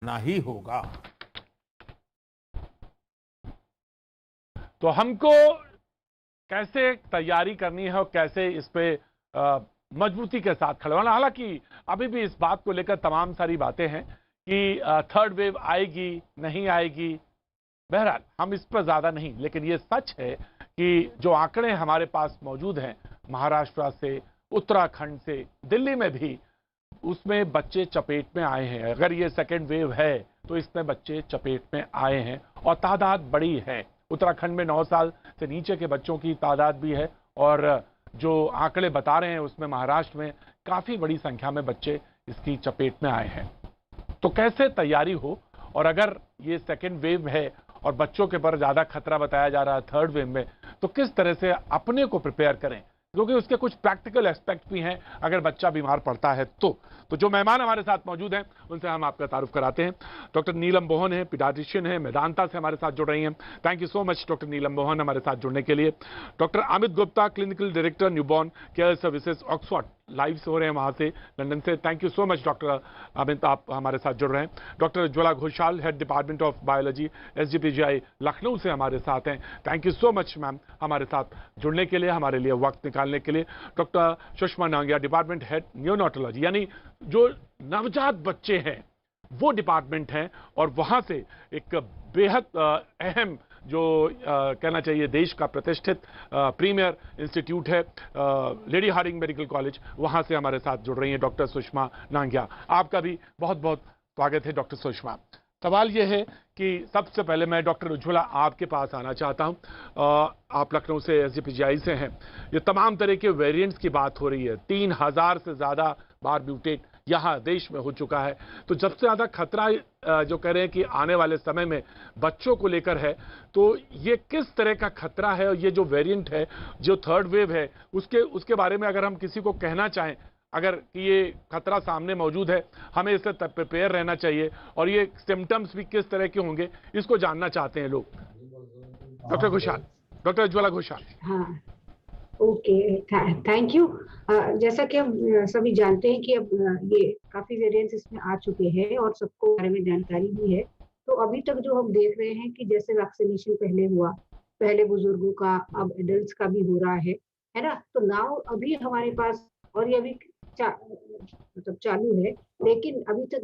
ना ही होगा। तो हमको कैसे तैयारी करनी है और कैसे इस पे मजबूती के साथ खड़े होना। हालांकि अभी भी इस बात को लेकर तमाम सारी बातें हैं कि थर्ड वेव आएगी नहीं आएगी। बहरहाल हम इस पर ज्यादा नहीं, लेकिन ये सच है कि जो आंकड़े हमारे पास मौजूद हैं महाराष्ट्र से, उत्तराखंड से, दिल्ली में भी, उसमें बच्चे चपेट में आए हैं। अगर ये सेकेंड वेव है तो इसमें बच्चे चपेट में आए हैं और तादाद बड़ी है। उत्तराखंड में 9 साल से नीचे के बच्चों की तादाद भी है और जो आंकड़े बता रहे हैं उसमें महाराष्ट्र में काफी बड़ी संख्या में बच्चे इसकी चपेट में आए हैं। तो कैसे तैयारी हो, और अगर ये सेकेंड वेव है और बच्चों के पर ज्यादा खतरा बताया जा रहा है थर्ड वेव में, तो किस तरह से अपने को प्रिपेयर करें, क्योंकि उसके कुछ प्रैक्टिकल एस्पेक्ट भी हैं अगर बच्चा बीमार पड़ता है तो जो मेहमान हमारे साथ मौजूद हैं उनसे हम आपका तारुफ कराते हैं। डॉक्टर नीलम मोहन है, पीडियाट्रिशियन है, मेदांता से हमारे साथ जुड़ रही हैं। Thank you so much doctor Neelam Mohan हमारे साथ जुड़ने के लिए। Doctor Amit Gupta, clinical director newborn care services Oxford, live से हो रहे हैं वहां से, लंदन से। Thank you so much doctor Amit, आप हमारे साथ जुड़ रहे हैं। Doctor Jwala Ghoshal, head department of biology, SGPGI Lucknow से हमारे साथ हैं। Thank you so much ma'am हमारे साथ जुड़ने के लिए, हमारे लिए वक्त निकालने के लिए। Doctor Sushma Nangia, department head neonatology, यानी जो नवजात बच्चे हैं वो डिपार्टमेंट है, और वहां से एक बेहद अहम जो कहना चाहिए देश का प्रतिष्ठित प्रीमियर इंस्टीट्यूट है लेडी हार्डिंग मेडिकल कॉलेज, वहां से हमारे साथ जुड़ रही हैं डॉक्टर सुषमा नांगिया। आपका भी बहुत बहुत स्वागत है डॉक्टर सुषमा। सवाल यह है कि सबसे पहले मैं डॉक्टर उज्ज्वला आपके पास आना चाहता हूं। आप लखनऊ से SGPGI से हैं। ये तमाम तरह के वेरिएंट्स की बात हो रही है, 3000 से ज्यादा बार म्यूटेट यहाँ देश में हो चुका है। तो सबसे ज्यादा खतरा जो कह रहे हैं कि आने वाले समय में बच्चों को लेकर है, तो ये किस तरह का खतरा है, और ये जो वेरिएंट है, जो थर्ड वेव है, उसके बारे में अगर हम किसी को कहना चाहें, अगर कि ये खतरा सामने मौजूद है, हमें इससे प्रिपेयर रहना चाहिए, और ये सिम्टम्स भी किस तरह के होंगे, इसको जानना चाहते हैं लोग। Doctor Ghoshal, doctor Ujjwala Ghoshal. हाँ, ओके, थैंक यू। जैसा कि हम सभी जानते हैं कि अब ये काफी वेरिएंट्स इसमें आ चुके हैं और सबको बारे में जानकारी भी है। तो अभी तक जो हम देख रहे हैं कि जैसे वैक्सीनेशन पहले हुआ, पहले बुजुर्गों का, अब एडल्ट्स का भी हो रहा है ना? तो नाउ अभी हमारे पास, और ये अभी मतलब चालू है, लेकिन अभी तक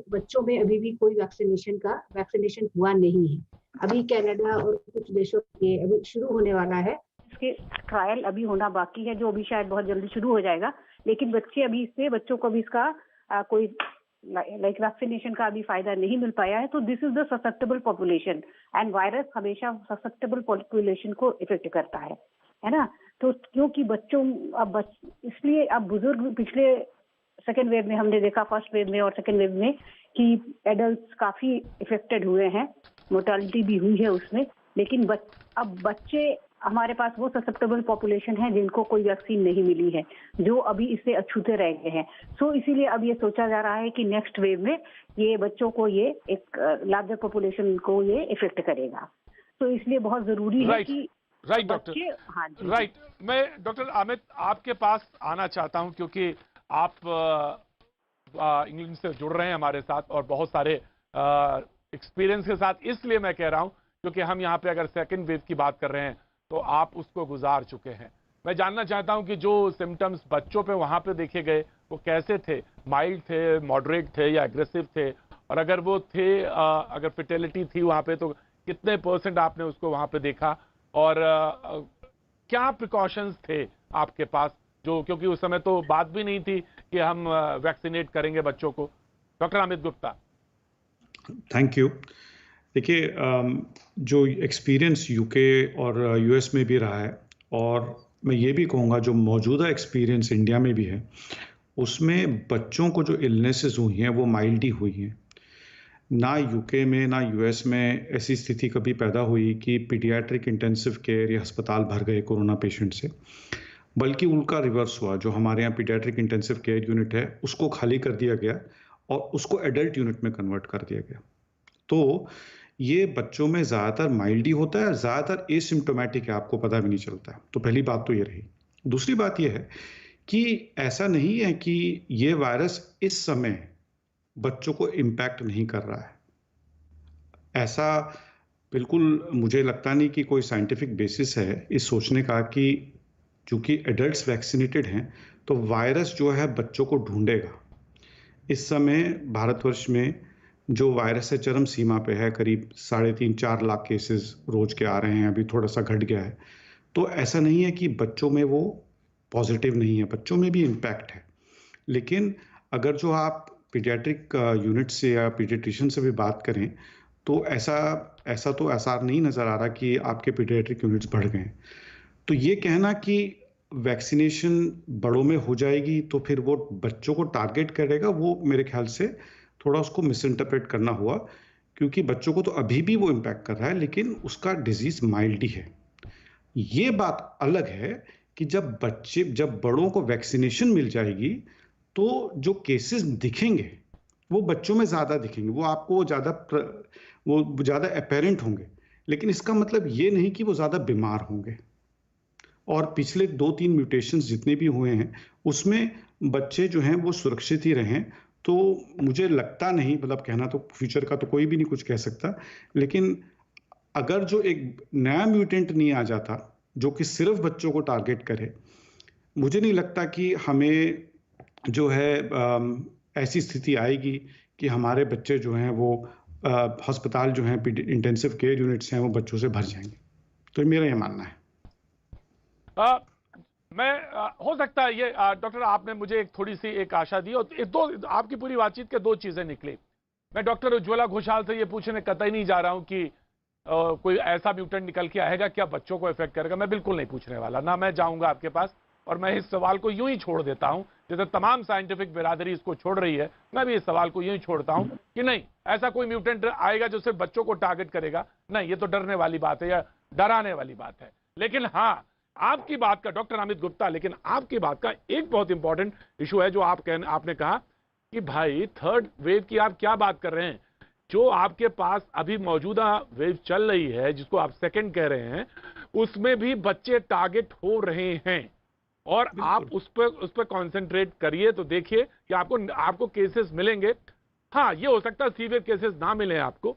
बच्चों में अभी भी कोई वैक्सीनेशन हुआ नहीं है। अभी कनाडा और कुछ देशों के अभी शुरू होने वाला है, इसके ट्रायल अभी होना बाकी है, जो अभी शायद बहुत जल्दी शुरू हो जाएगा। लेकिन बच्चों को भी इसका कोई लाइक वैक्सीनेशन का अभी फायदा नहीं मिल पाया है। तो this is the susceptible population, and virus हमेशा ससेप्टेबल पॉपुलेशन को इफेक्ट करता है ना? तो क्योंकि इसलिए अब बुजुर्ग, पिछले सेकेंड वेव में हमने देखा, फर्स्ट वेव में और सेकेंड वेव में, कि एडल्ट्स काफी इफेक्टेड हुए हैं, मोर्टालिटी भी हुई है उसमें। लेकिन अब बच्चे हमारे पास वो ससेप्टेबल पॉपुलेशन है जिनको कोई वैक्सीन नहीं मिली है, जो अभी इससे अछूते रह गए हैं। सो इसीलिए अब ये सोचा जा रहा है कि नेक्स्ट वेव में ये बच्चों को, ये एक लार्जर पॉपुलेशन को ये इफेक्ट करेगा। तो इसलिए बहुत जरूरी है कि राइट डॉक्टर, हाँ जी, राइट। मैं डॉक्टर अमित आपके पास आना चाहता हूं, क्योंकि आप इंग्लैंड से जुड़ रहे हैं हमारे साथ और बहुत सारे एक्सपीरियंस के साथ। इसलिए मैं कह रहा हूं क्योंकि हम यहाँ पे अगर सेकंड वेव की बात कर रहे हैं तो आप उसको गुजार चुके हैं। मैं जानना चाहता हूं कि जो सिम्टम्स बच्चों पे वहां पे देखे गए वो कैसे थे, माइल्ड थे, मॉडरेट थे या एग्रेसिव थे, और अगर वो थे, अगर फेटेलिटी थी वहां पे तो कितने % आपने उसको वहां पे देखा, और क्या प्रिकॉशंस थे आपके पास, जो क्योंकि उस समय तो बात भी नहीं थी कि हम वैक्सीनेट करेंगे बच्चों को। Doctor Amit Gupta. Thank you. देखिए, जो एक्सपीरियंस यूके और US में भी रहा है, और मैं ये भी कहूँगा जो मौजूदा एक्सपीरियंस इंडिया में भी है, उसमें बच्चों को जो इलनेसेस हुई हैं वो माइल्ड ही हुई हैं। ना यूके में ना US में ऐसी स्थिति कभी पैदा हुई कि पीडियाट्रिक इंटेंसिव केयर या अस्पताल भर गए कोरोना पेशेंट से, बल्कि उनका रिवर्स हुआ। जो हमारे यहाँ पीडियाट्रिक इंटेंसिव केयर यूनिट है उसको खाली कर दिया गया और उसको एडल्ट यूनिट में कन्वर्ट कर दिया गया। तो ये बच्चों में ज़्यादातर माइल्ड ही होता है, ज़्यादातर एसिम्प्टोमेटिक है, आपको पता भी नहीं चलता है। तो पहली बात तो ये रही। दूसरी बात ये है कि ऐसा नहीं है कि ये वायरस इस समय बच्चों को इम्पैक्ट नहीं कर रहा है। ऐसा बिल्कुल मुझे लगता नहीं कि कोई साइंटिफिक बेसिस है इस सोचने का कि चूंकि एडल्ट्स वैक्सीनेटेड हैं तो वायरस जो है बच्चों को ढूंढेगा। इस समय भारतवर्ष में जो वायरस है चरम सीमा पे है, करीब 3.5-4 लाख केसेस रोज के आ रहे हैं, अभी थोड़ा सा घट गया है। तो ऐसा नहीं है कि बच्चों में वो पॉजिटिव नहीं है, बच्चों में भी इम्पैक्ट है। लेकिन अगर जो आप पीडियाट्रिक यूनिट से या पीडियाट्रिशियन से भी बात करें तो ऐसा तो आसार नहीं नज़र आ रहा कि आपके पीडियाट्रिक यूनिट्स बढ़ गए। तो ये कहना कि वैक्सीनेशन बड़ों में हो जाएगी तो फिर वो बच्चों को टारगेट करेगा, वो मेरे ख्याल से थोड़ा उसको मिस इंटरप्रेट करना हुआ, क्योंकि बच्चों को तो अभी भी वो इम्पैक्ट कर रहा है लेकिन उसका डिजीज माइल्ड ही है। ये बात अलग है कि जब बड़ों को वैक्सीनेशन मिल जाएगी तो जो केसेस दिखेंगे वो बच्चों में ज्यादा दिखेंगे, वो आपको ज्यादा अपेरेंट होंगे, लेकिन इसका मतलब ये नहीं कि वो ज्यादा बीमार होंगे। और पिछले 2-3 म्यूटेशंस जितने भी हुए हैं उसमें बच्चे जो हैं वो सुरक्षित ही रहें। तो मुझे लगता नहीं, मतलब कहना तो फ्यूचर का तो कोई भी नहीं कुछ कह सकता, लेकिन अगर जो एक नया म्यूटेंट नहीं आ जाता जो कि सिर्फ बच्चों को टारगेट करे, मुझे नहीं लगता कि हमें जो है ऐसी स्थिति आएगी कि हमारे बच्चे जो हैं वो अस्पताल जो हैं इंटेंसिव केयर यूनिट्स हैं वो बच्चों से भर जाएंगे। तो मेरा ये मानना है। हो सकता है ये डॉक्टर आपने मुझे थोड़ी सी एक आशा दी, और दो आपकी पूरी बातचीत के दो चीजें निकली। मैं डॉक्टर उज्ज्वला घोषाल से ये पूछने कतई नहीं जा रहा हूं कि कोई ऐसा म्यूटेंट निकल के आएगा क्या बच्चों को इफेक्ट करेगा, मैं बिल्कुल नहीं पूछने वाला, ना मैं जाऊंगा आपके पास, और मैं इस सवाल को यूं ही छोड़ देता हूं जैसे तमाम साइंटिफिक बिरादरी इसको छोड़ रही है। मैं भी इस सवाल को यूं ही छोड़ता हूं कि नहीं, ऐसा कोई म्यूटेंट आएगा जो सिर्फ बच्चों को टारगेट करेगा, नहीं, ये तो डरने वाली बात है या डराने वाली बात है। लेकिन हाँ, आपकी बात का, डॉक्टर अमित गुप्ता, लेकिन आपकी बात का एक बहुत इंपॉर्टेंट इशू है जो आपने कहा कि भाई थर्ड वेव की आप क्या बात कर रहे हैं, जो आपके पास अभी मौजूदा वेव चल रही है जिसको आप सेकंड कह रहे हैं, उसमें भी बच्चे टारगेट हो रहे हैं, और आप उस पर कॉन्सेंट्रेट करिए तो देखिए कि आपको केसेस मिलेंगे। हाँ, ये हो सकता है सीवियर केसेस ना मिले आपको।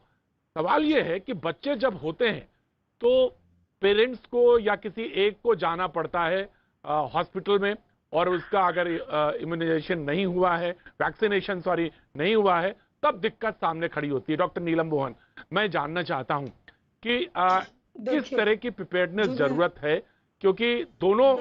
सवाल ये है कि बच्चे जब होते हैं तो पेरेंट्स को या किसी एक को जाना पड़ता है हॉस्पिटल में, और उसका अगर इम्यूनाइजेशन नहीं हुआ है, वैक्सीनेशन नहीं हुआ है, तब दिक्कत सामने खड़ी होती है। डॉक्टर नीलम मोहन, मैं जानना चाहता हूं कि किस तरह की प्रिपेयर्डनेस जरूरत है, क्योंकि दोनों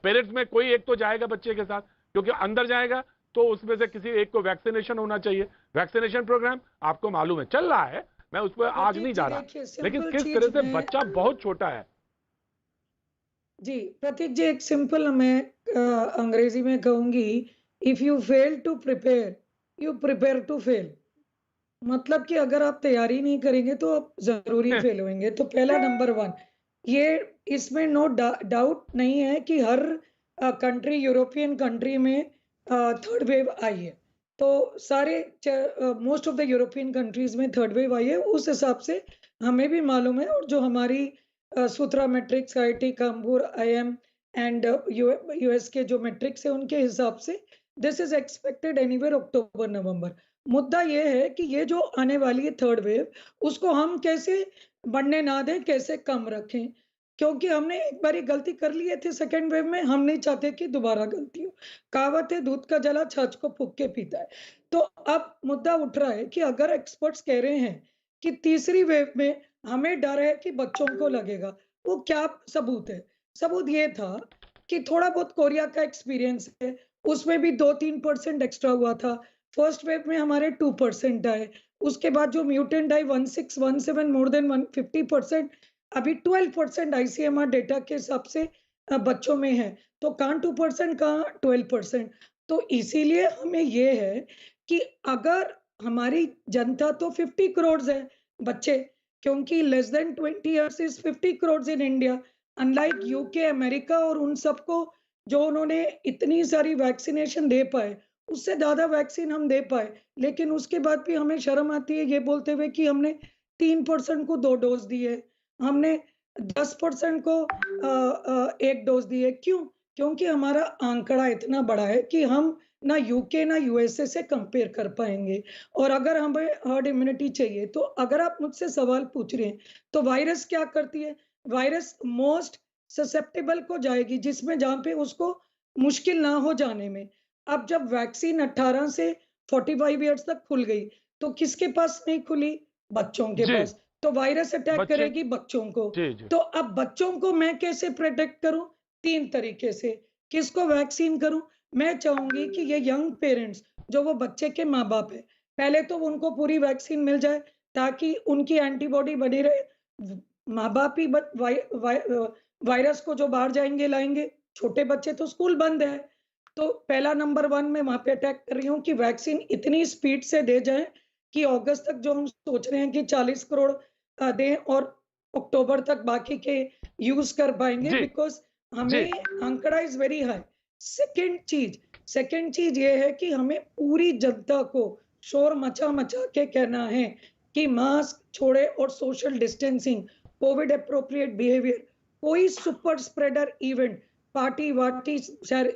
पेरेंट्स में कोई एक तो जाएगा बच्चे के साथ, क्योंकि अंदर जाएगा तो उसमें से किसी एक को वैक्सीनेशन होना चाहिए। वैक्सीनेशन प्रोग्राम आपको मालूम है चल रहा है, मैं उस पर आज नहीं जा रहा, लेकिन किस तरह से बच्चा बहुत छोटा है। जी प्रतीक जी, एक सिंपल मैं अंग्रेजी में कहूंगी, if you fail to prepare you prepare to fail. मतलब कि अगर आप तैयारी नहीं करेंगे तो आप जरूरी फेल होंगे। तो पहला नंबर 1, ये इसमें नो डाउट नहीं है कि हर कंट्री, यूरोपियन कंट्री में थर्ड वेव आई है। तो सारे most of the European countries में थर्ड वेव आई है, उस हिसाब से हमें भी मालूम है। और जो हमारी Sutra matrix, IIT Kanpur, IIM and US के जो मैट्रिक्स है उनके हिसाब से this is expected anywhere October November. मुद्दा ये है कि ये जो आने वाली है थर्ड वेव, उसको हम कैसे बढ़ने ना दें, कैसे कम रखें, क्योंकि हमने एक बारी गलती कर ली थी सेकेंड वेव में, हम नहीं चाहते कि दोबारा गलती हो। कहावत है, दूध का जला छाछ को फूंक के पीता है। तो अब मुद्दा उठ रहा है कि अगर एक्सपर्ट्स कह रहे हैं कि तीसरी वेव में हमें डर है कि बच्चों को लगेगा, वो क्या सबूत है? सबूत ये था कि थोड़ा बहुत कोरिया का एक्सपीरियंस है, उसमें भी 2-3% एक्स्ट्रा हुआ था। फर्स्ट वेव में हमारे 2% आए, उसके बाद जो म्यूटेंट आई 1617 मोर देन 150%, अभी 12% ICMR डेटा के हिसाब से बच्चों में है। तो कहाँ 2%, कहाँ 12%। तो इसीलिए हमें ये है कि अगर हमारी जनता तो 50 करोड़ है बच्चे, क्योंकि less than 20 years is 50 crore in India, unlike UK, America और उन सबको जो उन्होंने इतनी सारी वैक्सीनेशन दे पाए, उससे ज्यादा वैक्सीन हम दे पाए, लेकिन उसके बाद भी हमें शर्म आती है ये बोलते हुए कि हमने 3% को 2 डोज दिए, हमने 10% को 1 डोज दिए। क्यों? क्योंकि हमारा आंकड़ा इतना बड़ा है कि हम ना यूके ना यूएसए से कंपेयर कर पाएंगे। और अगर हमें हर्ड इम्यूनिटी चाहिए, तो अगर आप मुझसे सवाल पूछ रहे हैं, तो वायरस क्या करती है? वायरस मोस्ट ससेप्टेबल को जाएगी, जिसमें जहां पे उसको मुश्किल ना हो जाने में। अब जब वैक्सीन 18 से 45 ईयर्स तक खुल गई, तो किसके पास नहीं खुली? बच्चों के जी। पास। तो वायरस अटैक बच्चे। करेगी बच्चों को। जी जी। तो अब बच्चों को मैं कैसे प्रोटेक्ट करूं? 3 तरीके से। किसको वैक्सीन करूं? मैं चाहूंगी कि ये यंग पेरेंट्स, जो वो बच्चे के माँ-बाप हैं, पहले तो उनको पूरी वैक्सीन मिल जाए, ताकि उनकी एंटीबॉडी बनी रहे। माँ-बाप ही वायरस को जो बाहर जाएंगे लाएंगे। छोटे बच्चे तो स्कूल बंद है। तो पहला नंबर 1 मैं वहां पे अटैक कर रही हूँ कि वैक्सीन इतनी स्पीड से दे जाए कि अगस्त तक जो हम सोच रहे हैं कि 40 करोड़ दें, और अक्टूबर तक बाकी के यूज कर पाएंगे, जी बिकॉज जी। हमें आंकड़ा इज वेरी हाई। सेकंड चीज ये है कि हमें पूरी जनता को शोर मचा मचा के कहना है कि मास्क छोड़े और social distancing, Covid appropriate behaviour, कोई सुपर स्प्रेडर इवेंट, पार्टी वार्टी,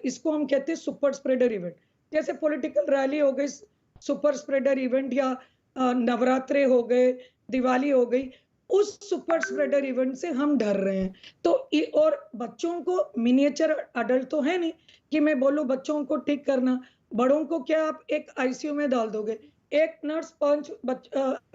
इसको हम कहते हैं सुपर स्प्रेडर इवेंट। जैसे पॉलिटिकल रैली हो गई सुपर स्प्रेडर इवेंट, या नवरात्रे हो गए, दिवाली हो गई, उस सुपर स्प्रेडर इवेंट से हम डर रहे हैं। तो और बच्चों को, मिनिएचर अडल्ट तो है नहीं कि मैं बोलूं बच्चों को ठीक करना। बड़ों को क्या आप एक आईसीयू में डाल दोगे? एक नर्स 5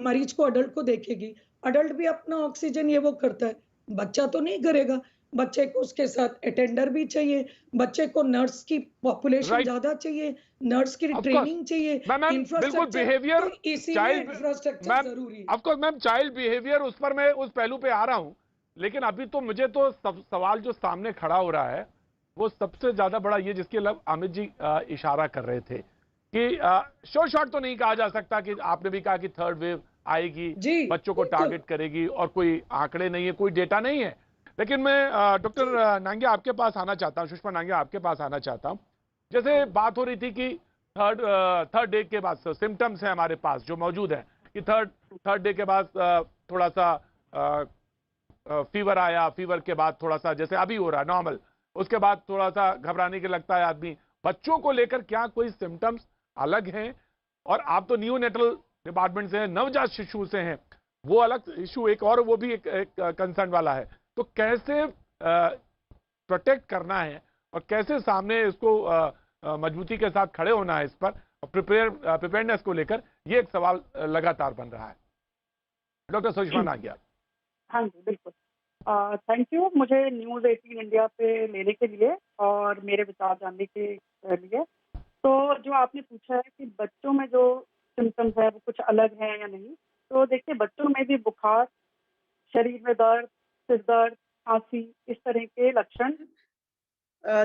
मरीज को, अडल्ट को देखेगी। अडल्ट भी अपना ऑक्सीजन ये वो करता है, बच्चा तो नहीं करेगा। बच्चे को उसके साथ अटेंडर भी चाहिए, बच्चे को नर्स की पॉपुलेशन राइट। ज्यादा चाहिए, नर्स की ऑफ कोर्स ट्रेनिंग चाहिए, मैम बिल्कुल इंफ्रास्ट्रक्चर, बिहेवियर तो इसीलिए चाइल्ड इंफ्रास्ट्रक्चर मैम, जरूरी है। Of course ma'am child behaviour उस पर मैं उस पहलू पे आ रहा हूं, लेकिन अभी तो मुझे तो सवाल जो सामने खड़ा हो रहा है वो सबसे ज्यादा बड़ा ये, जिसके लिए अमित जी इशारा कर रहे थे कि शॉर्ट शॉट तो नहीं कहा जा सकता कि आपने भी कहा कि थर्ड वेव आएगी, जी बच्चों को बिल्कुल। टारगेट करेगी, और कोई आंकड़े नहीं है, कोई डेटा नहीं है। लेकिन मैं डॉक्टर नांगिया आपके पास आना चाहता हूं, सुषमा नांगिया आपके पास आना चाहता हूं। जैसे बात हो रही थी कि थर्ड डे के बाद सिम्टम्स हैं हमारे पास जो मौजूद है, कि थर्ड डे के बाद थोड़ा सा फीवर आया, फीवर के बाद थोड़ा सा जैसे अभी हो रहा है नॉर्मल, उसके बाद थोड़ा सा घबराने के लगता है आदमी। बच्चों को लेकर क्या कोई सिम्टम्स अलग हैं? और आप तो न्यूनेटल डिपार्टमेंट से हैं, नवजात शिशु से हैं, वो अलग इशू एक, और वो भी एक कंसर्न वाला है। तो कैसे प्रोटेक्ट करना है और कैसे सामने इसको मजबूती के साथ खड़े होना है इस पर, प्रिपेयरनेस को लेकर, ये एक सवाल लगातार बन रहा है। डॉक्टर सुषमा नागिया। हाँ जी बिल्कुल, थैंक यू मुझे न्यूज़ 18 इंडिया पे लेने के लिए और मेरे विचार जानने के लिए। तो जो आपने पूछा है कि बच्चों में जो सिम्टम्स है वो कुछ अलग हैं या नहीं, तो देखिए बच्चों में भी बुखार, शरीर में दर्द, सिर दर्द, खांसी, इस तरह के लक्षण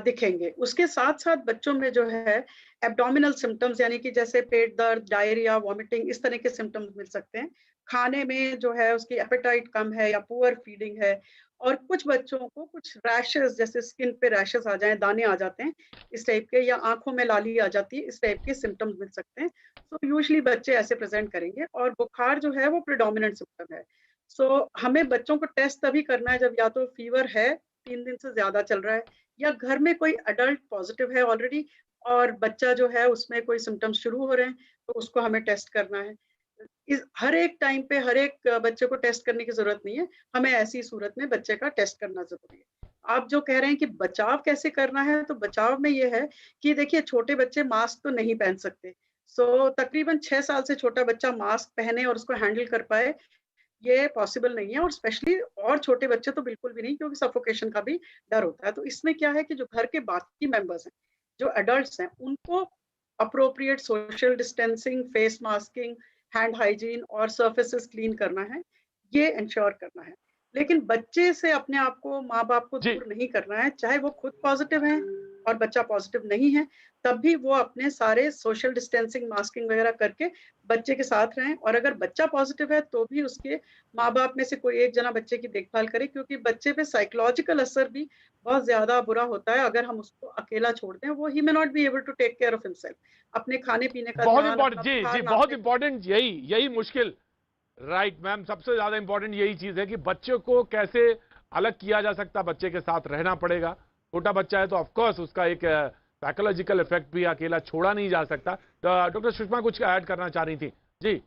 दिखेंगे। उसके साथ साथ बच्चों में जो है एब्डोमिनल सिम्टम्स, यानी कि जैसे पेट दर्द, डायरिया, वॉमिटिंग, इस तरह के सिम्टम्स मिल सकते हैं। खाने में जो है उसकी एपेटाइट कम है या पुअर फीडिंग है, और कुछ बच्चों को कुछ रैशेस, जैसे स्किन पे रैशेस आ जाएं, दाने आ जाते हैं इस टाइप के, या आंखों में लाली आ जाती है, इस टाइप के सिम्टम्स मिल सकते हैं। सो यूजुअली बच्चे ऐसे प्रेजेंट करेंगे, और बुखार जो है वो प्रेडोमिनेंट सिम्टम है। सो हमें बच्चों को टेस्ट तभी करना है जब या तो फीवर है, 3 दिन से ज्यादा चल रहा है, या घर में कोई अडल्ट पॉजिटिव है ऑलरेडी और बच्चा जो है उसमें कोई सिम्टम्स शुरू हो रहे हैं, तो उसको हमें टेस्ट करना है। हर एक टाइम पे हर एक बच्चे को टेस्ट करने की जरूरत नहीं है, हमें ऐसी सूरत में बच्चे का टेस्ट करना जरूरी है। आप जो कह रहे हैं कि बचाव कैसे करना है, तो बचाव में ये है कि देखिए छोटे बच्चे मास्क तो नहीं पहन सकते। सो तकरीबन 6 साल से छोटा बच्चा मास्क पहने और उसको हैंडल कर पाए, ये पॉसिबल नहीं है, और स्पेशली और छोटे बच्चे तो बिल्कुल भी नहीं, क्योंकि सफोकेशन का भी डर होता है। तो इसमें क्या है कि जो घर के बाकी मेंबर्स हैं, जो एडल्ट्स हैं, उनको appropriate social distancing, face masking, hand hygiene और सर्फेसेस क्लीन करना है, ये इंश्योर करना है। लेकिन बच्चे से अपने आप को, माँ बाप को जी दूर नहीं करना है, चाहे वो खुद पॉजिटिव हैं और बच्चा पॉजिटिव नहीं है, तब भी वो अपने सारे सोशल डिस्टेंसिंग, मास्किंग वगैरह करके बच्चे के साथ रहें। और अगर बच्चा पॉजिटिव है तो भी उसके माँ बाप में से कोई एक जना बच्चे की देखभाल करे, क्योंकि बच्चे पे साइकोलॉजिकल असर भी बहुत ज्यादा बुरा होता है अगर हम उसको अकेला छोड़ दें। वो he may not be able to take care of himself, अपने खाने पीने का बहुत ध्यान, इंपॉर्टेंट, अपना जी बुखार जी बहुत नापने। इंपॉर्टेंट, यही मुश्किल, राइट मैम, सबसे ज्यादा इंपॉर्टेंट यही चीज है कि बच्चे को कैसे अलग किया जा सकता, बच्चे के साथ रहना पड़ेगा। छोटा बच्चा है तो ऑफकोर्स उसका एक साइकोलॉजिकल इफेक्ट भी अकेला छोड़ा नहीं जा सकता। डॉक्टर सुषमा कुछ ऐड करना चाह रही थी। जी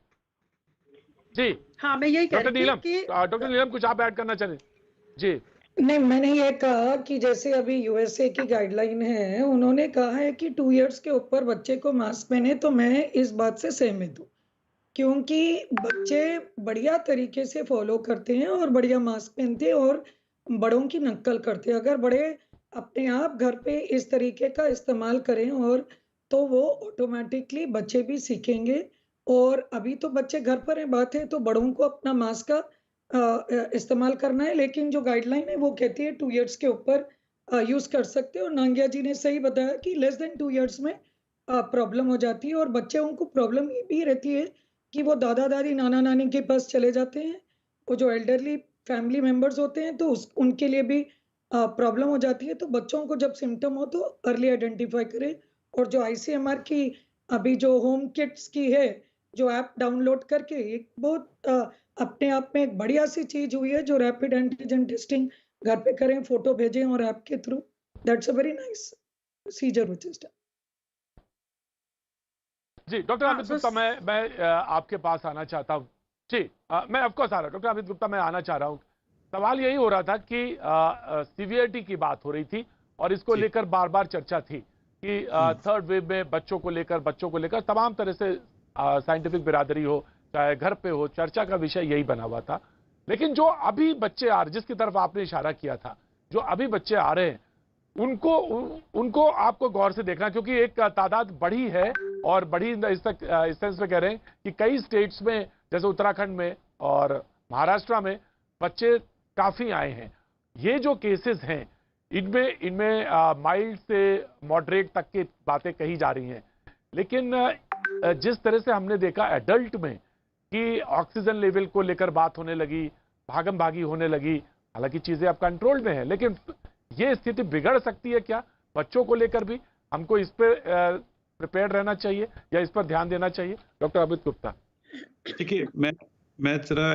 जी हाँ, मैं यही कह डॉक्टर रही थी नीलम, कि डॉक्टर नीलम कुछ आप ऐड करना चाह रही जी। नहीं, मैंने ये कहा कि जैसे अभी यूएसए की गाइडलाइन है, उन्होंने कहा है कि 2 इयर्स के ऊपर बच्चे को मास्क पहने, तो मैं इस बात से सहमत हूँ, क्योंकि बच्चे बढ़िया तरीके से फॉलो करते हैं और बढ़िया मास्क पहनते हैं और बड़ों की नक्ल करते हैं। अगर बड़े अपने आप घर पे इस तरीके का इस्तेमाल करें और तो वो ऑटोमेटिकली बच्चे भी सीखेंगे। और अभी तो बच्चे घर पर हैं, बात है तो बड़ों को अपना मास्क का इस्तेमाल करना है, लेकिन जो गाइडलाइन है वो कहती है 2 इयर्स के ऊपर यूज कर सकते हो। और नांगिया जी ने सही बताया कि लेस देन 2 इयर्स में प्रॉब्लम हो जाती है, और बच्चों को प्रॉब्लम ये भी रहती है कि वो दादा दादी नाना नानी के पास चले जाते हैं। वो जो एल्डरली फैमिली मेंबर्स होते हैं तो उनके लिए भी प्रॉब्लम हो जाती है। तो बच्चों को जब सिम्टम हो तो अर्ली आइडेंटिफाई करें। और जो आईसीएमआर की अभी जो होम किट्स की है, जो ऐप डाउनलोड करके, एक बहुत अपने आप में एक बढ़िया सी चीज हुई है, जो रैपिड एंटीजन टेस्टिंग घर पे करें, फोटो भेजें और ऐप के through, that's a very nice procedure which is done. जी डॉक्टर अमित गुप्ता, मैं आपके पास आना चाहता हूँ। जी मैं ऑफकोर्स आ रहा हूँ डॉक्टर अमित गुप्ता, मैं आना चाह रहा हूँ। सवाल यही हो रहा था कि सीवियरिटी की बात हो रही थी और इसको लेकर बार बार चर्चा थी कि थर्ड वेव में बच्चों को लेकर तमाम तरह से साइंटिफिक बिरादरी हो चाहे घर पे हो, चर्चा का विषय यही बना हुआ था। लेकिन जो अभी बच्चे आ रहे, जिसकी तरफ आपने इशारा किया था, जो अभी बच्चे आ रहे हैं, उनको आपको गौर से देखना, क्योंकि एक तादाद बढ़ी है और बढ़ी इस सेंस में कह रहे हैं कि कई स्टेट्स में जैसे उत्तराखंड में और महाराष्ट्र में बच्चे काफी आए हैं। ये जो केसेस हैं इनमें माइल्ड से मॉडरेट तक की बातें कही जा रही हैं, लेकिन जिस तरह से हमने देखा एडल्ट में कि ऑक्सीजन लेवल को लेकर बात होने लगी, भागम भागी होने लगी, हालांकि चीजें अब कंट्रोल में है, लेकिन ये स्थिति बिगड़ सकती है क्या बच्चों को लेकर भी? हमको इस पर प्रिपेयर्ड रहना चाहिए या इस पर ध्यान देना चाहिए? डॉक्टर अमित गुप्ता। देखिए, मैं जरा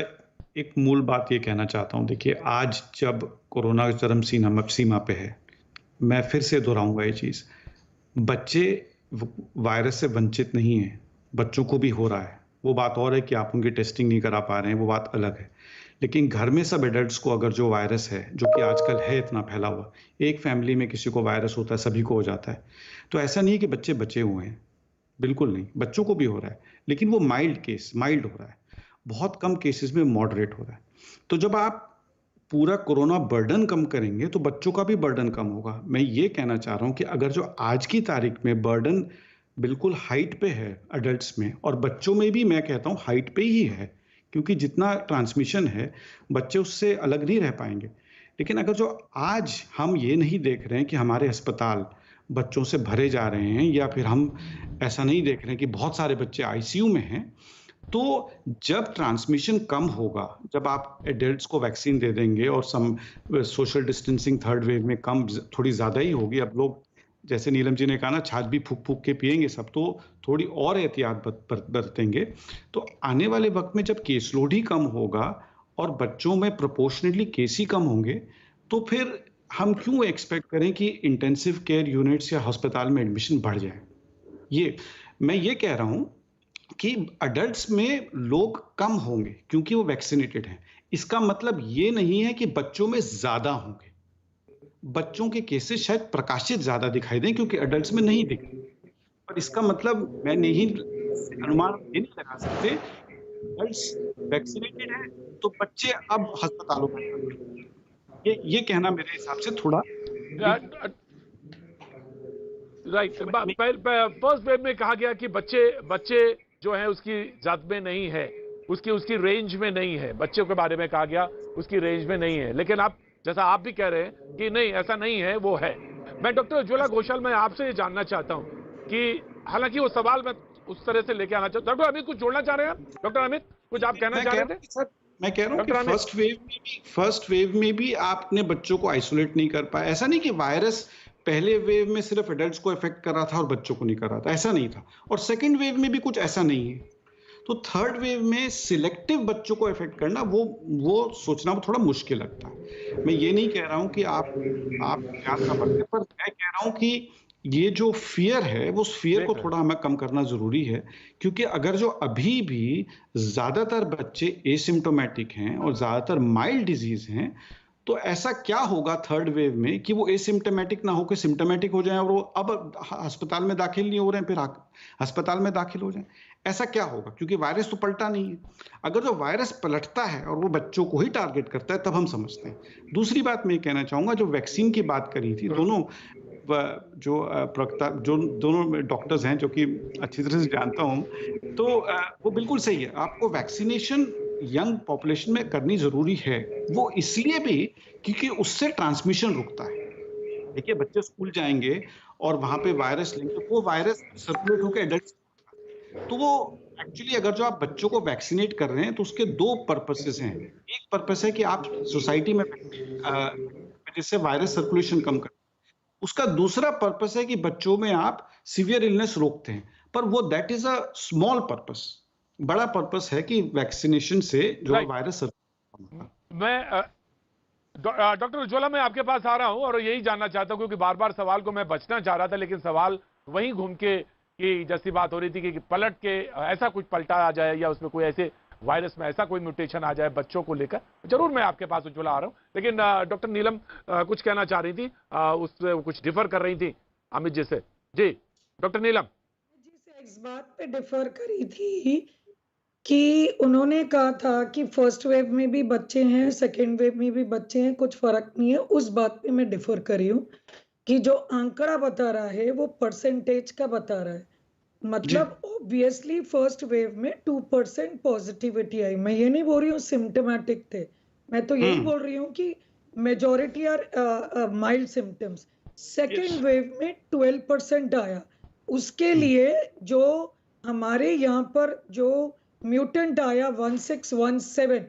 एक मूल बात ये कहना चाहता हूँ। देखिए, आज जब कोरोना चरम सीमा पे है, मैं फिर से दोहराऊंगा ये चीज, बच्चे वायरस से वंचित नहीं है, बच्चों को भी हो रहा है। वो बात और है कि आप उनकी टेस्टिंग नहीं करा पा रहे हैं, वो बात अलग है। लेकिन घर में सब एडल्ट्स को अगर जो वायरस है, जो कि आजकल है इतना फैला हुआ, एक फैमिली में किसी को वायरस होता है, सभी को हो जाता है, तो ऐसा नहीं है कि बच्चे बचे हुए हैं, बिल्कुल नहीं, बच्चों को भी हो रहा है, लेकिन वो माइल्ड हो रहा है, बहुत कम केसेस में मॉडरेट हो रहा है। तो जब आप पूरा कोरोना बर्डन कम करेंगे तो बच्चों का भी बर्डन कम होगा। मैं ये कहना चाह रहा हूं कि अगर जो आज की तारीख में बर्डन बिल्कुल हाइट पे है एडल्ट्स में, और बच्चों में भी मैं कहता हूं हाइट पे ही है, क्योंकि जितना ट्रांसमिशन है बच्चे उससे अलग नहीं रह पाएंगे। लेकिन अगर जो आज हम ये नहीं देख रहे हैं कि हमारे अस्पताल बच्चों से भरे जा रहे हैं, या फिर हम ऐसा नहीं देख रहे हैं कि बहुत सारे बच्चे आईसीयू में हैं, तो जब ट्रांसमिशन कम होगा, जब आप एडल्ट्स को वैक्सीन दे देंगे और सोशल डिस्टेंसिंग थर्ड वेव में कम थोड़ी ज़्यादा ही होगी, अब लोग जैसे नीलम जी ने कहा ना, छाछ भी फूक फूक के पिएंगे सब, तो थोड़ी और एहतियात बरतेंगे, तो आने वाले वक्त में जब केस लोड ही कम होगा और बच्चों में प्रोपोर्शनेटली केस ही कम होंगे, तो फिर हम क्यों एक्सपेक्ट करें कि इंटेंसिव केयर यूनिट्स या अस्पताल में एडमिशन बढ़ जाए। मैं ये कह रहा हूं कि अडल्ट्स में लोग कम होंगे क्योंकि वो वैक्सीनेटेड हैं। इसका मतलब ये नहीं है कि बच्चों में ज्यादा होंगे। बच्चों के केसेस शायद प्रकाशित ज्यादा दिखाई दें क्योंकि अडल्ट्स में नहीं दिखते, पर इसका मतलब मैं नहीं अनुमान ये नहीं लगा सकते। अडल्ट्स वैक्सीनेटेड है तो बच्चे अब अस्पतालों में, ये कहना मेरे हिसाब से थोड़ा राइट। फर्स्ट वेव में कहा गया कि बच्चे जो है उसकी जात में नहीं है, उसकी रेंज में नहीं है, बच्चों के बारे में कहा गया उसकी रेंज में नहीं है, लेकिन आप जैसा आप भी कह रहे हैं कि नहीं ऐसा नहीं है, वो है। मैं डॉक्टर उज्ज्वला घोषाल, मैं आपसे ये जानना चाहता हूं कि हालांकि वो सवाल मैं उस तरह से लेके आना चाहता हूं। डॉक्टर अमित कुछ जोड़ना चाह रहे हैं? डॉक्टर अमित कुछ आप कहना चाह रहे थे? मैं कह रहा हूं कि फर्स्ट वेव में भी आपने बच्चों को आइसोलेट नहीं कर पाया। ऐसा नहीं कि वायरस पहले वेव में सिर्फ एडल्ट्स को इफेक्ट कर रहा था और बच्चों को नहीं कर रहा था, ऐसा नहीं था। और सेकंड वेव में भी कुछ ऐसा नहीं है। तो थर्ड वेव में सिलेक्टिव बच्चों को इफेक्ट करना, वो सोचना थोड़ा मुश्किल लगता है। मैं ये नहीं कह रहा हूं कि आप याद ना बरतें, पर मैं कह रहा हूं कि ये जो फियर है, वो उस फियर को बिल्कुल। थोड़ा हमें कम करना जरूरी है, क्योंकि अगर जो अभी भी ज्यादातर बच्चे एसिम्टोमेटिक हैं और ज्यादातर माइल्ड डिजीज हैं, तो ऐसा क्या होगा थर्ड वेव में कि वो एसिम्टोमेटिक ना होकर सिम्टोमेटिक हो जाएं और वो अब अस्पताल में दाखिल नहीं हो रहे हैं, फिर अस्पताल में दाखिल हो जाएं। ऐसा क्या होगा? क्योंकि वायरस तो पलटा नहीं है। अगर जो वायरस पलटता है और वो बच्चों को ही टारगेट करता है, तब हम समझते हैं। दूसरी बात मैं ये कहना चाहूंगा, जो वैक्सीन की बात करी थी, दोनों जो प्रवक्ता, जो दोनों डॉक्टर्स हैं, जो कि अच्छी तरह से जानता हूं, तो वो बिल्कुल सही है। आपको वैक्सीनेशन यंग पॉपुलेशन में करनी जरूरी है, वो इसलिए भी क्योंकि उससे ट्रांसमिशन रुकता है। देखिए, बच्चे स्कूल जाएंगे और वहां पे वायरस लेंगे, वो वायरस सर्कुलेट होकर एडल्ट, तो वो एक्चुअली अगर जो आप बच्चों को वैक्सीनेट कर रहे हैं, तो उसके दो पर्पसेस हैं। एक पर्पस है कि आप सोसाइटी में जिससे वायरस सर्कुलेशन कम कर, उसका दूसरा पर्पस है कि बच्चों में आप सीवियर इलनेस रोकते हैं। पर वो that is a small purpose. बड़ा पर्पस है कि वैक्सीनेशन से जो Right. वायरस मैं डॉक्टर उज्ज्वला, मैं आपके पास आ रहा हूं और यही जानना चाहता हूं, क्योंकि बार बार सवाल को मैं बचना चाह रहा था, लेकिन सवाल वहीं घूम के कि जैसी बात हो रही थी कि पलट के ऐसा कुछ पलटा आ जाए या उसमें कोई ऐसे वायरस में ऐसा कोई म्यूटेशन आ जाए बच्चों को लेकर। जरूर मैं आपके पास उज्ज्वला आ रहा हूं, लेकिन डॉक्टर नीलम कुछ कहना चाह रही थी, उससे कुछ डिफर कर रही थी अमित जी से। जी डॉक्टर नीलम। जी से इस बात पे डिफर करी थी कि उन्होंने कहा था कि फर्स्ट वेव में भी बच्चे हैं, सेकेंड वेव में भी बच्चे हैं, कुछ फर्क नहीं है। उस बात पे मैं डिफर करी हूँ कि जो आंकड़ा बता रहा है वो परसेंटेज का बता रहा है। मतलब ऑब्वियसली फर्स्ट वेव में 2% पॉजिटिविटी आई। मैं ये नहीं बोल रही हूँ सिम्टोमेटिक थे, मैं तो यही बोल रही हूँ कि majority are mild symptoms. Second wave में 12% आया। उसके लिए जो हमारे यहाँ पर जो म्यूटेंट आया 1617,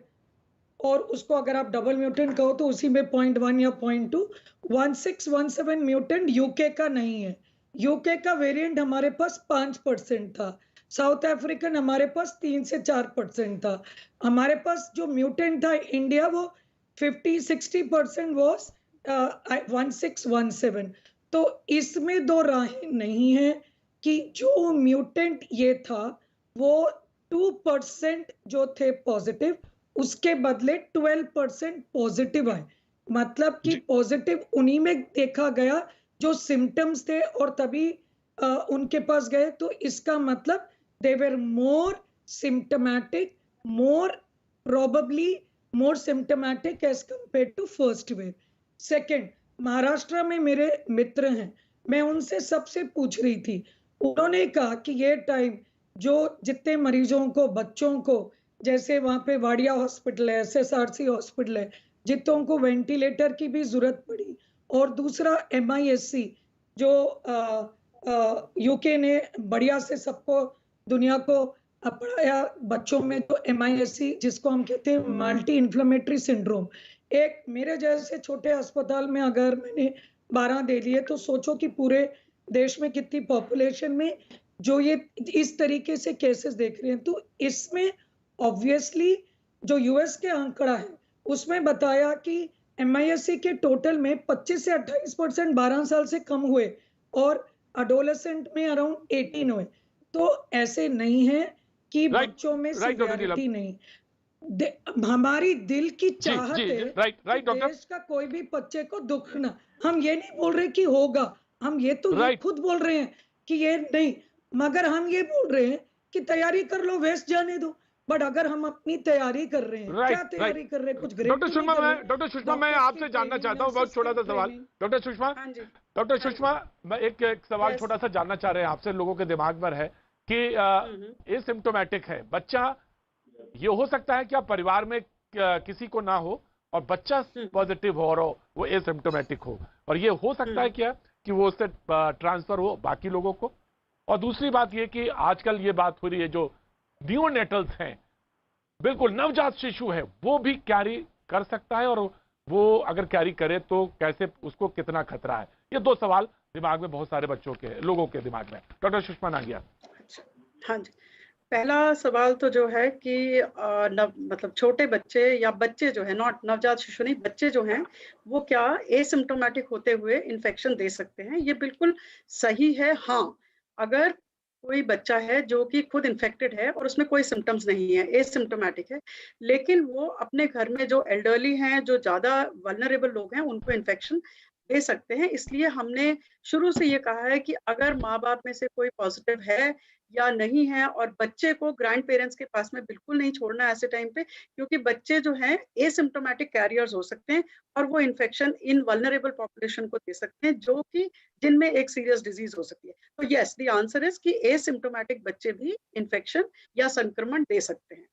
और उसको अगर आप डबल म्यूटेंट कहो तो उसी में 0.1 या 0.2, 1617 म्यूटेंट यूके का नहीं है। यूके का वेरिएंट हमारे पास 5% था, साउथ अफ्रीकन हमारे पास 3 से 4% था। हमारे पास जो म्यूटेंट था इंडिया वो 50-60% वॉज 1617। तो इसमें दो राहें नहीं है कि जो म्यूटेंट ये था वो 2% जो थे पॉजिटिव, उसके बदले 12% पॉजिटिव आए। मतलब कि पॉजिटिव उन्हीं में देखा गया जो सिम्टम्स थे और तभी उनके पास गए। तो इसका मतलब they were more symptomatic, more probably more symptomatic as compared to first wave. Second, Maharashtra में मेरे मित्र हैं, मैं उनसे सबसे पूछ रही थी, उन्होंने कहा कि ये टाइम जो जितने मरीजों को, बच्चों को, जैसे वहां पे वाडिया हॉस्पिटल है, SSRC हॉस्पिटल है, जितों को वेंटिलेटर की भी जरूरत पड़ी, और दूसरा MISC जो यूके ने बढ़िया से सबको, दुनिया को पढ़ाया बच्चों में, तो MISC जिसको हम कहते हैं मल्टी इन्फ्लेमेटरी सिंड्रोम। एक मेरे जैसे छोटे अस्पताल में अगर मैंने 12 दे लिए तो सोचो कि पूरे देश में कितनी पॉपुलेशन में जो ये इस तरीके से केसेस देख रहे हैं। तो इसमें ऑब्वियसली जो यूएस के आंकड़ा है उसमें बताया कि MISC के टोटल में 25 से 28% 12 साल से कम हुए और अडोलेसेंट में अराउंड 18 हुए। तो ऐसे नहीं है कि बच्चों में सिवियरिटी नहीं। हमारी दिल की चाहत है कि देश का कोई भी बच्चे को दुख ना, हम ये नहीं बोल रहे कि होगा, हम ये तो ये खुद बोल रहे हैं कि ये नहीं, मगर हम ये बोल रहे हैं कि तैयारी कर लो, वेस्ट जाने दो। बट अगर हम अपनी तैयारी कर रहे हैं, क्या तैयारी कर रहे हैं, कुछ डॉक्टर सुषमा मैं आपसे जानना चाहता हूँ, बहुत छोटा सा सवाल। डॉक्टर सुषमा मैं एक सवाल छोटा सा जानना चाह रहे हैं आपसे, लोगों के दिमाग में है कि एसिम्प्टोमेटिक है बच्चा, ये हो सकता है क्या परिवार में किसी को ना हो और बच्चा पॉजिटिव हो और वो एसिम्प्टोमेटिक हो, और ये हो सकता है क्या कि वो उससे ट्रांसफर हो बाकी लोगों को? और दूसरी बात ये कि आजकल ये बात हो रही है जो नियोनेटल्स हैं, बिल्कुल नवजात शिशु है, वो भी कैरी कर सकता है, और वो अगर कैरी करे तो कैसे, उसको कितना खतरा है? ये दो सवाल दिमाग में बहुत सारे बच्चों के, लोगों के दिमाग में। डॉक्टर सुषमा नागिया। हाँ जी, पहला सवाल तो जो है कि मतलब छोटे बच्चे या बच्चे जो है, नॉट नवजात शिशु नहीं, बच्चे जो हैं वो क्या एसिम्प्टोमेटिक होते हुए इन्फेक्शन दे सकते हैं? ये बिल्कुल सही है। हाँ, अगर कोई बच्चा है जो कि खुद इन्फेक्टेड है और उसमें कोई सिम्पटम्स नहीं है, एसिम्प्टोमेटिक है, लेकिन वो अपने घर में जो एल्डरली हैं, जो ज़्यादा वल्नरेबल लोग हैं, उनको इन्फेक्शन दे सकते हैं। इसलिए हमने शुरू से ये कहा है कि अगर माँ-बाप में से कोई पॉजिटिव है या नहीं है, और बच्चे को ग्रैंड पेरेंट्स के पास में बिल्कुल नहीं छोड़ना है ऐसे टाइम पे, क्योंकि बच्चे जो हैं एसिम्प्टोमेटिक कैरियर्स हो सकते हैं और वो इन्फेक्शन इन वल्नरेबल पॉपुलेशन को दे सकते हैं, जो कि जिनमें एक सीरियस डिजीज हो सकती है। तो यस, द आंसर इज कि एसिम्प्टोमेटिक बच्चे भी इन्फेक्शन या संक्रमण दे सकते हैं।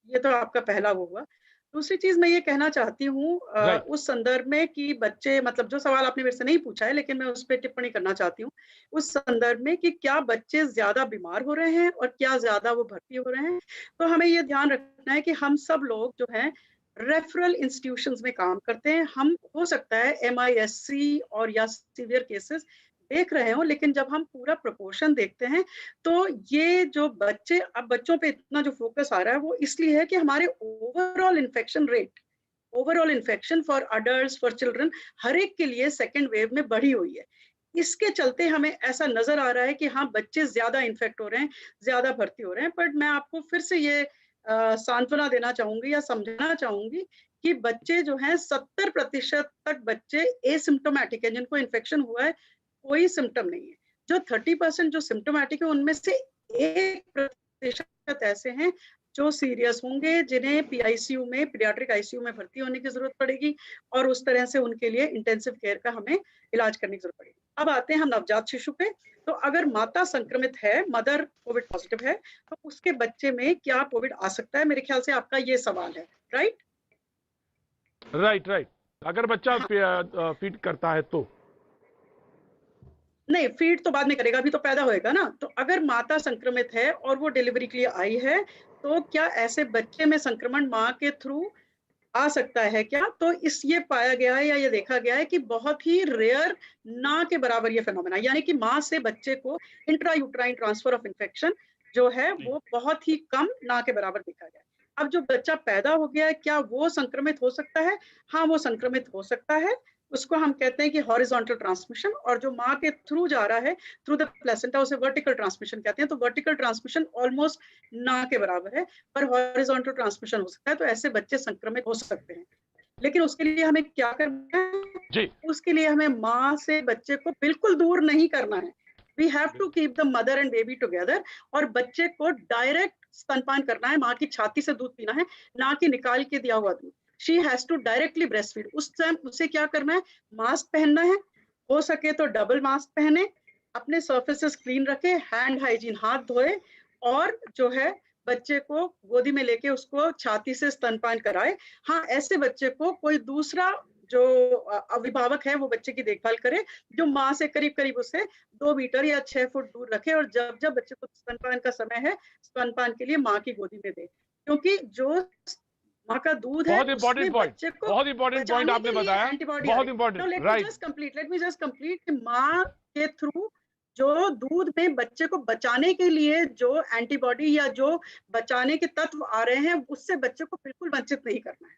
ये तो आपका पहला वो हुआ। दूसरी चीज मैं ये कहना चाहती हूँ राइट। उस संदर्भ में कि बच्चे, मतलब जो सवाल आपने मेरे से नहीं पूछा है लेकिन मैं उस पर टिप्पणी करना चाहती हूँ, उस संदर्भ में कि क्या बच्चे ज़्यादा बीमार हो रहे हैं और क्या ज़्यादा वो भर्ती हो रहे हैं। तो हमें ये ध्यान रखना है कि हम सब लोग जो हैं रेफरल इंस्टीट्यूशंस में काम करते हैं। हम हो सकता है MISC और या सीवियर केसेस देख रहे हो, लेकिन जब हम पूरा प्रोपोर्शन देखते हैं तो ये जो बच्चे, अब बच्चों पे इतना जो फोकस आ रहा है वो इसलिए है कि हमारे overall infection for adults, for children, हर एक के लिए सेकेंड वेव में बढ़ी हुई है। इसके चलते हमें ऐसा नजर आ रहा है कि हाँ, बच्चे ज्यादा इन्फेक्ट हो रहे हैं, ज्यादा भर्ती हो रहे हैं। बट मैं आपको फिर से ये सांत्वना देना चाहूंगी या समझाना चाहूंगी कि बच्चे जो हैं 70% तक बच्चे एसिम्टोमेटिक है, जिनको इन्फेक्शन हुआ है कोई सिम्टम नहीं है। जो 30% जो सिम्टोमेटिक है उनमें से 1% ऐसे हैं जो सीरियस होंगे, जिन्हें पीआईसीयू में, पीडियाट्रिक आईसीयू में भर्ती होने की जरूरत पड़ेगी और उस तरह से उनके लिए इंटेंसिव केयर का हमें इलाज करने की जरूरत पड़ेगी। अब आते हैं हम नवजात शिशु पे। तो अगर माता संक्रमित है, मदर कोविड पॉजिटिव है, तो उसके बच्चे में क्या कोविड आ सकता है? मेरे ख्याल से आपका ये सवाल है, राइट? Right, right. अगर बच्चा हाँ, फीड करता है तो नहीं, फीड तो बाद में करेगा, अभी तो पैदा होएगा ना। तो अगर माता संक्रमित है और वो डिलीवरी के लिए आई है, तो क्या ऐसे बच्चे में संक्रमण माँ के थ्रू आ सकता है क्या? तो इस ये पाया गया है या ये देखा गया है कि बहुत ही रेयर, ना के बराबर ये फिनोमेना, यानी कि माँ से बच्चे को इंट्रायूट्राइन ट्रांसफर ऑफ इन्फेक्शन जो है वो बहुत ही कम, ना के बराबर देखा गया है। अब जो बच्चा पैदा हो गया है, क्या वो संक्रमित हो सकता है? हाँ, वो संक्रमित हो सकता है। उसको हम कहते हैं कि हॉरिजॉन्टल ट्रांसमिशन, और जो माँ के थ्रू जा रहा है, थ्रू द प्लेसेंटा, उसे वर्टिकल ट्रांसमिशन कहते हैं। तो वर्टिकल ट्रांसमिशन ऑलमोस्ट ना के बराबर है, पर हॉरिजॉन्टल ट्रांसमिशन हो सकता है। तो ऐसे बच्चे संक्रमित हो सकते हैं। लेकिन उसके लिए हमें क्या करना है? जी। उसके लिए हमें माँ से बच्चे को बिल्कुल दूर नहीं करना है। We have to keep the mother and baby together, और बच्चे को डायरेक्ट स्तनपान करना है, माँ की छाती से दूध पीना है, ना कि निकाल के दिया हुआ दूध। She has to directly breastfeed. उस टाइम उसे क्या करना है? मास्क पहनना है, हो सके तो डबल मास्क पहने, अपने सर्फेसेस क्लीन रखे, हैंड हाइजीन, हाथ धोए, और जो है बच्चे को गोदी में लेके उसको छाती से स्तनपान कराए। हाँ, ऐसे बच्चे को कोई दूसरा जो अभिभावक है वो बच्चे की देखभाल करे, जो माँ से करीब करीब उसे 2 मीटर या 6 फुट दूर रखे, और जब जब बच्चे को स्तनपान का समय है, स्तनपान के लिए माँ की गोदी में दे, क्योंकि जो माँ का दूध है बहुत इंपॉर्टेंट उसमें पॉइंट, बच्चे को बहुत इंपॉर्टेंट पॉइंट बचाने आपने के लिए बताया, एंटीबॉडी आ बहुत रही है। इंपॉर्टेंट। तो right. Let me just complete कि माँ के थ्रू जो दूध में बच्चे को बचाने के लिए जो एंटीबॉडी या जो बचाने के तत्व आ रहे हैं, उससे बच्चे को बिल्कुल वंचित नहीं करना है।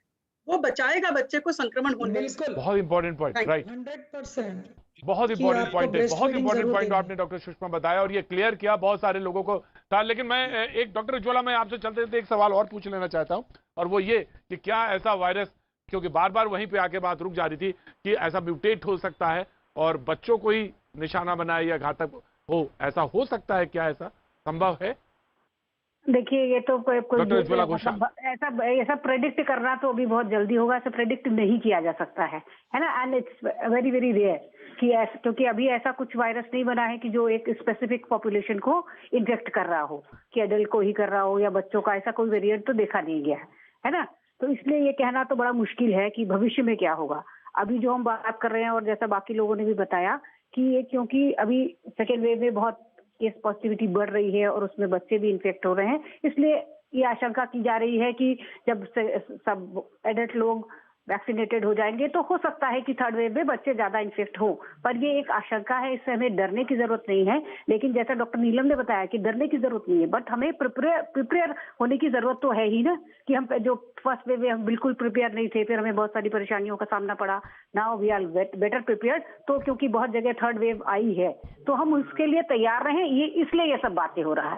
वो बचाएगा बच्चे को संक्रमण होने से। बिल्कुल बहुत इंपॉर्टेंट पॉइंट। Thank right. 100% बहुत कि इंपॉर्टेंट आपको पॉइंट है, ब्रेस्ट बहुत फीडिंग इंपॉर्टेंट जरूर पॉइंट देनी आपने डॉक्टर सुषमा बताया और ये क्लियर किया बहुत सारे लोगों को था। लेकिन मैं एक डॉक्टर उज्ज्वला, मैं आपसे चलते चलते एक सवाल और पूछ लेना चाहता हूं, और वो ये कि क्या ऐसा वायरस, क्योंकि बार बार वहीं पे आके बात रुक जा रही थी कि ऐसा म्यूटेट हो सकता है और बच्चों को ही निशाना बनाए या घातक हो, ऐसा हो सकता है? क्या ऐसा संभव है? देखिए, ये तो कोई डॉक्टर उज्ज्वला घोषाल। मतलब ऐसा ऐसा प्रेडिक्ट करना तो अभी बहुत जल्दी होगा। ऐसा प्रेडिक्ट नहीं किया जा सकता है ना। And it's very very rare कि ऐसा, क्योंकि अभी ऐसा कुछ वायरस नहीं बना है कि जो एक स्पेसिफिक पॉपुलेशन को इन्फेक्ट कर रहा हो, कि एडल्ट को ही कर रहा हो या बच्चों का, ऐसा कोई वेरिएंट तो देखा नहीं गया है ना। तो इसलिए ये कहना तो बड़ा मुश्किल है कि भविष्य में क्या होगा। अभी जो हम बात कर रहे हैं, और जैसा बाकी लोगों ने भी बताया कि ये, क्योंकि अभी सेकेंड वेव में बहुत केस पॉजिटिविटी बढ़ रही है और उसमें बच्चे भी इन्फेक्ट हो रहे हैं, इसलिए ये आशंका की जा रही है कि जब सब एडल्ट लोग वैक्सीनेटेड हो जाएंगे तो हो सकता है कि थर्ड वेव में बच्चे ज्यादा इन्फेक्ट हो, पर ये एक आशंका है, इससे हमें डरने की जरूरत नहीं है। लेकिन जैसा डॉक्टर नीलम ने बताया कि डरने की जरूरत नहीं है, बट हमें प्रिपेयर होने की जरूरत तो है ही ना, कि हम जो फर्स्ट वेव में हम बिल्कुल प्रिपेयर नहीं थे, फिर हमें बहुत सारी परेशानियों का सामना पड़ा। Now we are better prepared, तो क्योंकि बहुत जगह थर्ड वेव आई है तो हम उसके लिए तैयार रहें, ये इसलिए ये सब बातें हो रहा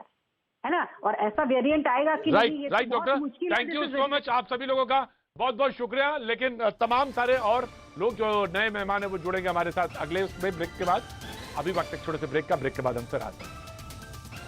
है ना। और ऐसा वेरिएंट आएगा कि नहीं, ये राइट तो बहुत डॉक्टर, मुश्किल है। थैंक यू सो मच, आप सभी लोगों का बहुत बहुत शुक्रिया। लेकिन तमाम सारे और लोग जो नए मेहमान है वो जुड़ेंगे हमारे साथ अगले उसमें ब्रेक के बाद। अभी वक्त एक छोटे से ब्रेक का, ब्रेक के बाद हम फिर आते हैं।